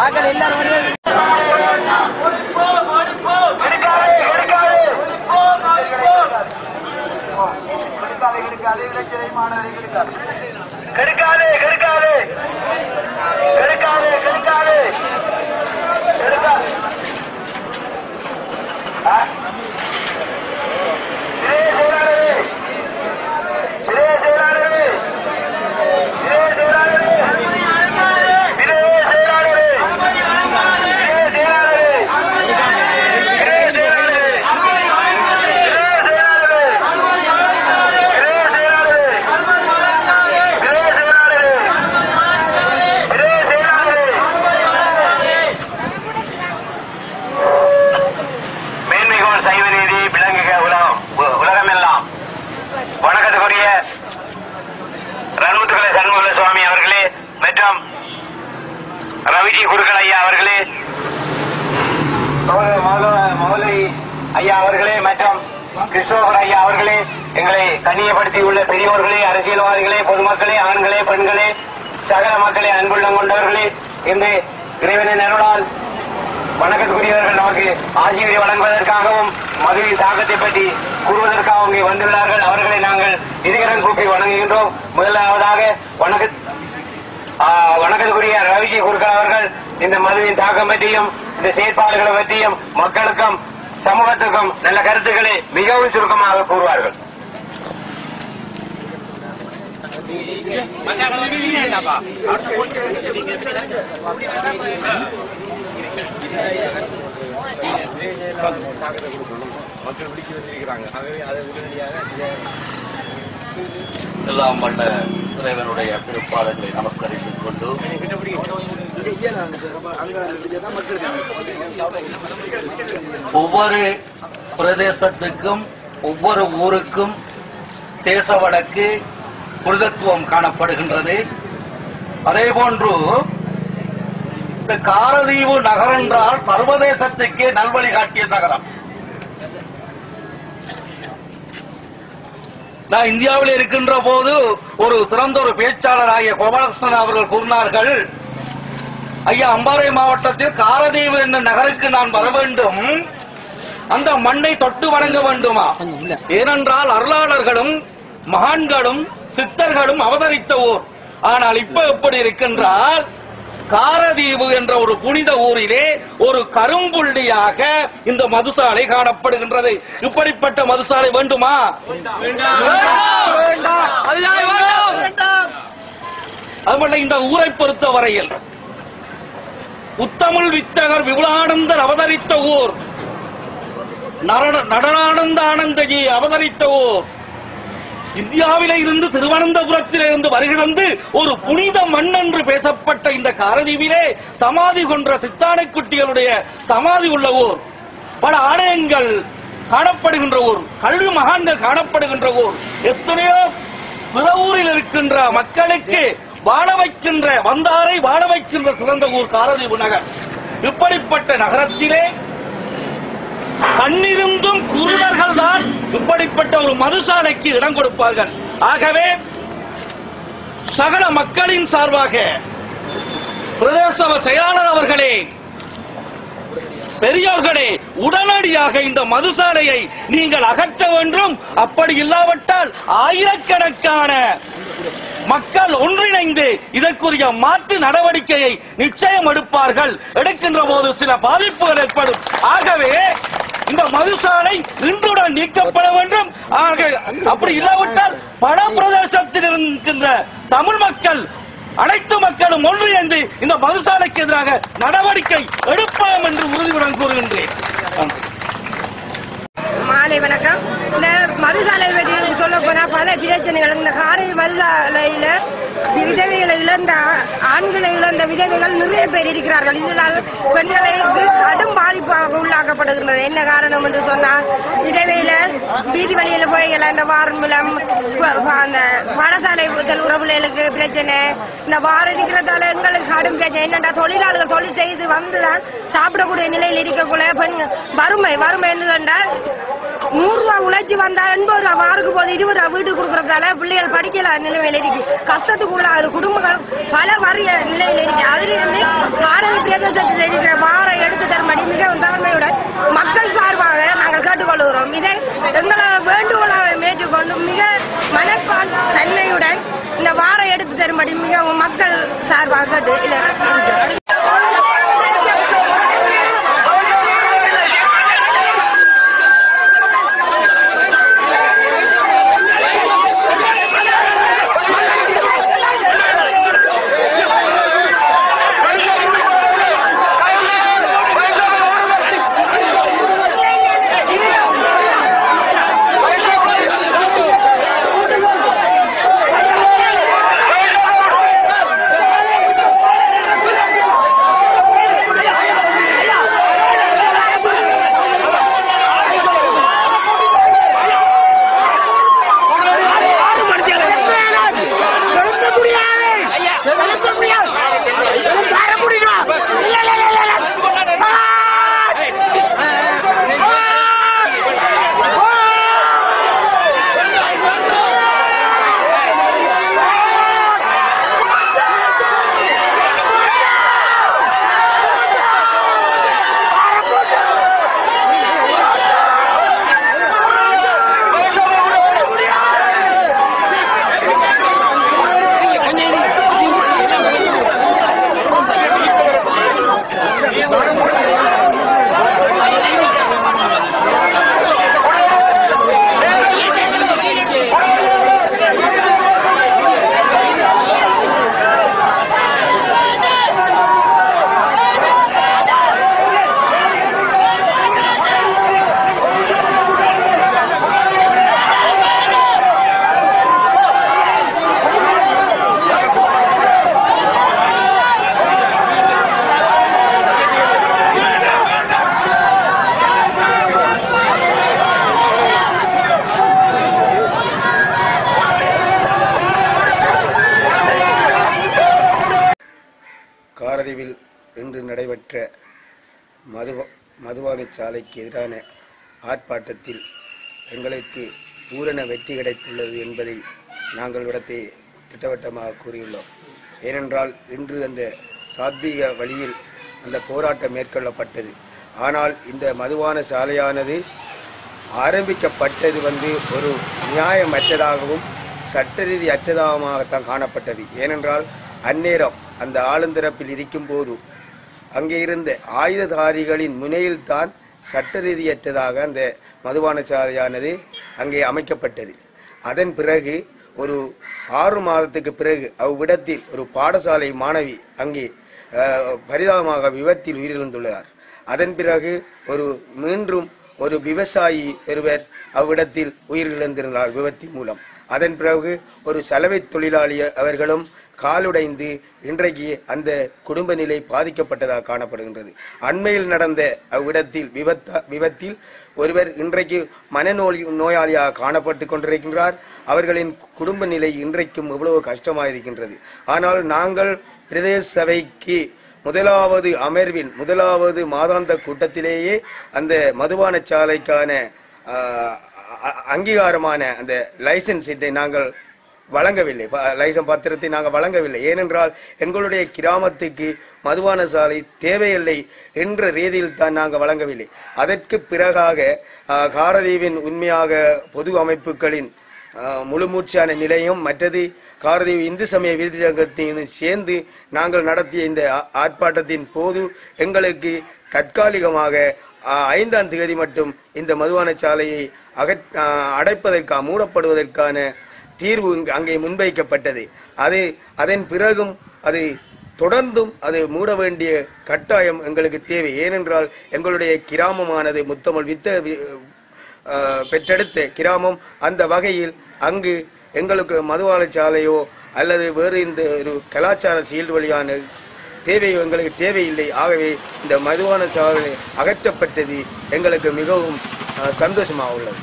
மக்கள் எல்லாரும் வருவது ரவிஜி குருக்கள் ஐயா அவர்களே, மௌலை ஐயா அவர்களே மற்றும் கிருஷ்ணோகர் ஐயா அவர்களே, எங்களை கண்ணியப்படுத்தியுள்ள பெரியோர்களே, அரசியல்வாதிகளே, பொதுமக்களே, ஆண்களே, பெண்களே, சகல மக்களே, அன்புள்ளம் கொண்டவர்களே, இந்த இறைவனின் அருளால் வணக்கத்துக்குரியவர்கள் நமக்கு ஆசிரியரை வழங்குவதற்காகவும் மதுவின் தாக்கத்தை பற்றி கூறுவதற்காகவும் இங்கே வந்துள்ளார்கள். அவர்களை நாங்கள் இருகரம் கூப்பி வணங்குகின்றோம். முதலாவதாக வணக்கத்துக்குரிய ரவிஜி குருக்கள் அவர்கள் இந்த மதுவின் தாக்கம் பற்றியும் இந்த செயற்பாடுகளை பற்றியும் மக்களுக்கும் சமூகத்துக்கும் நல்ல கருத்துக்களை மிகவும் சுருக்கமாக கூறுவார்கள். மக்கள் விழிக்க வந்திருக்கிறாங்க. ஆகவே அதை உடனடியாக எல்லாம் வல்ல இறைவனுடைய திருப்பாதங்களை நமஸ்கரித்துக் கொண்டு ஒவ்வொரு பிரதேசத்துக்கும் ஒவ்வொரு ஊருக்கும் தேச வழக்கு புனிதத்துவம் காணப்படுகின்றது. அதேபோன்று இந்த காரதீவு நகரம் என்றால் சர்வதேசத்துக்கு நல்வழி காட்டிய நகரம். நான் இந்தியாவில் இருக்கின்ற போது ஒரு சிறந்த ஒரு பேச்சாளராகிய கோபாலகிருஷ்ணன் அவர்கள் கூறினார்கள், ஐயா, அம்பாறை மாவட்டத்தில் காரதீவு என்ற நகருக்கு நான் வர வேண்டும், அந்த மண்ணை தொட்டு வணங்க வேண்டுமா? ஏனென்றால் அருளாளர்களும் மகான்களும் சித்தர்களும் அவதரித்த ஊர். ஆனால் இப்ப எப்படி இருக்கின்றால் காரதீவு என்ற ஒரு புனித ஊரிலே ஒரு கரும்புள்ளியாக இந்த மதுசாலை காணப்படுகின்றது. இப்படிப்பட்ட மதுசாலை வேண்டுமா? அதுமல்ல, இந்த ஊரை பொறுத்த வரையில் உத்தமிழ் வித்தகர் விபுலானந்தர் அவதரித்த ஊர், நடனானந்த ஆனந்தஜி அவதரித்த ஊர். இந்தியாவிலே இருந்து திருவனந்தபுரத்திலிருந்து வருகிறது ஒரு புனித மண் என்று பேசப்பட்ட இந்த காரதீவிலே சமாதி கொன்ற சித்தானைக்குட்டிகளுடைய சமாதி உள்ள ஊர், பல ஆலயங்கள் காணப்படுகின்ற ஊர், கல்வி மகான்கள் காணப்படுகின்ற ஊர், எத்தனையோ பிற ஊரில் இருக்கின்ற மக்களுக்கு வாழ வைக்கின்ற வந்தாரை வாழ வைக்கின்ற சிறந்த ஊர் காரதீவு நகர். இப்படிப்பட்ட நகரத்திலே கண்ணிருந்தும் குருடர்கள் தான் இப்படிப்பட்ட ஒரு மதுசாலைக்கு இடம் கொடுப்பார்கள். ஆகவே சகல மக்களின் சார்பாக பிரதேச செயலாளர் அவர்களே, பெரியோர்களே, உடனடியாக இந்த மதுசாலையை நீங்கள் அகற்ற வேண்டும். அப்படி இல்லாவிட்டால் ஆயிரக்கணக்கான மக்கள் ஒன்றிணைந்து இதற்குரிய மாற்று நடவடிக்கையை நிச்சயம் எடுப்பார்கள். எடுக்கின்ற போது சில பாதிப்புகள் ஏற்படும். ஆகவே இந்த மதுசாலை இன்றுடன் நீக்கப்பட வேண்டும். அப்படி இல்லாவிட்டால் பல பிரதேசத்தில் இருக்கின்ற தமிழ் மக்கள் அனைத்து மக்களும் ஒன்றிணைந்து இந்த மதுசாலைக்கு எதிராக நடவடிக்கை எடுப்போம் என்று உறுதியுடன் கூறுகின்றேன். மாலை வணக்கம். இந்த மதுசாலை பற்றி சொல்ல போனா பல பிரச்சனைகள். இந்த காரை மதுசாலையில விதவைகளை இழந்த ஆண்களை இழந்த விதவைகள் நிறைய பேர் இருக்கிறார்கள். இதனால் பெண்களுக்கு கடும் பாதிப்பாக உள்ளாக்கப்படுகின்றது. என்ன காரணம் என்று சொன்னால், விதவையில வீதி வழியில போய் இந்த வாரம்பலம் அந்த பாடசாலை செல்கிற பிள்ளைகளுக்கு பிரச்சனை. இந்த வாரம் இருக்கிறதால எங்களுக்கு கடும் பிரச்சனை. என்னென்னா, தொழிலாளர்கள் தொழில் செய்து வந்துதான் சாப்பிடக்கூடிய நிலையில் இருக்கக்குள்ள பெண் வறுமை என்ன கண்டால் 100 ரூபா உழைச்சி வந்தா 80 ரூபா மார்க்கு போது 20 ரூபா வீட்டுக்கு கொடுக்கறதால பிள்ளைகள் படிக்கல நிலைமையில இருக்கு. கஷ்டத்துக்குள்ள அது குடும்பங்கள் பல வறிய நிலையில இருக்கு. அதிலிருந்து காரதி பிரதேசத்தில் இருக்கிற வார எடுத்து தரும்படி மிகவும் தலைமையுடன் மக்கள் சார்பாக நாங்கள் கேட்டுக்கொள்கிறோம். இதை எங்களை வேண்டுகோளாக மேற்றுக்கொண்டு மிக மனப்பால் தன்மையுடன் இந்த வார எடுத்து தரும்படி மிகவும் மக்கள் சார்பாக கேட்டு இதை காரதீவில் இன்று நடைபெற்ற மதுபான சாலைக்கு எதிரான ஆர்ப்பாட்டத்தில் எங்களுக்கு பூரண வெற்றி கிடைத்துள்ளது என்பதை நாங்கள் இடத்தை திட்டவட்டமாக கூறியுள்ளோம். ஏனென்றால் இன்று அந்த சாத்வீக வழியில் அந்த போராட்டம் மேற்கொள்ளப்பட்டது. ஆனால் இந்த மதுபான சாலையானது ஆரம்பிக்கப்பட்டது ஒரு நியாயமற்றதாகவும் சட்ட ரீதி அற்றதாகத்தான் காணப்பட்டது. ஏனென்றால் அந்நேரம் அந்த ஆளுந்தரப்பில் இருக்கும் போது அங்கே இருந்த ஆயுததாரிகளின் முனையில்தான் சட்ட ரீதியற்றதாக அந்த மதுபான சாலையானது அங்கே அமைக்கப்பட்டது. அதன் பிறகு ஒரு 6 மாதத்துக்கு பிறகு அவ்விடத்தில் ஒரு பாடசாலை மாணவி அங்கே பரிதாபமாக விபத்தில் உயிரிழந்துள்ளார். அதன் பிறகு மீண்டும் ஒரு விவசாயி ஒருவர் அவ்விடத்தில் உயிரிழந்திருந்தார் விபத்தின் மூலம். அதன் பிறகு ஒரு சலவை தொழிலாளி அவர்களும் காலுடைந்து இன்றைக்கு அந்த குடும்ப நிலை பாதிக்கப்பட்டதாக காணப்படுகின்றது. அண்மையில் நடந்த அவ்விடத்தில் விபத்தில் ஒருவர் இன்றைக்கு மனநோயாளியாக காணப்பட்டு கொண்டிருக்கின்றார். அவர்களின் குடும்ப நிலை இன்றைக்கும் எவ்வளவு கஷ்டமாக இருக்கின்றது. ஆனால் நாங்கள் பிரதேச சபைக்கு முதலாவது அமர்வின் முதலாவது மாதாந்த கூட்டத்திலேயே அந்த மதுபான சாலைக்கான அங்கீகாரமான அந்த லைசன்ஸ் சீட்டை நாங்கள் வழங்கவில்லை. லைசன்ஸ் பத்திரத்தை நாங்கள் வழங்கவில்லை. ஏனென்றால் எங்களுடைய கிராமத்துக்கு மதுபான சாலை தேவையில்லை என்ற ரீதியில் தான் நாங்கள் வழங்கவில்லை. அதற்கு பிறகாக காரதீவின் உண்மையாக பொது அமைப்புகளின் முழுமூச்சான நிலையம் மற்றது காரதீவு இந்து சமய விருது சங்கத்தையும் சேர்ந்து நாங்கள் நடத்திய இந்த ஆர்ப்பாட்டத்தின் போது எங்களுக்கு தற்காலிகமாக 5ஆம் தேதி மட்டும் இந்த மதுபான சாலையை அடைப்பதற்காக மூடப்படுவதற்கான தீர்வு அங்கே முன்வைக்கப்பட்டது. அதன் பிறகும் அது தொடர்ந்தும் அது மூட வேண்டிய கட்டாயம் எங்களுக்கு தேவை. ஏனென்றால் எங்களுடைய கிராமமானது முத்தமிழ் பெற்றெடுத்த கிராமம். அந்த வகையில் அங்கு எங்களுக்கு மதுபான சாலையோ அல்லது வேறு இந்த ஒரு கலாச்சார செயல்வழியான தேவையோ எங்களுக்கு தேவையில்லை. ஆகவே இந்த மதுபான சாலை அகற்றப்பட்டது எங்களுக்கு மிகவும் சந்தோஷமாக உள்ளது.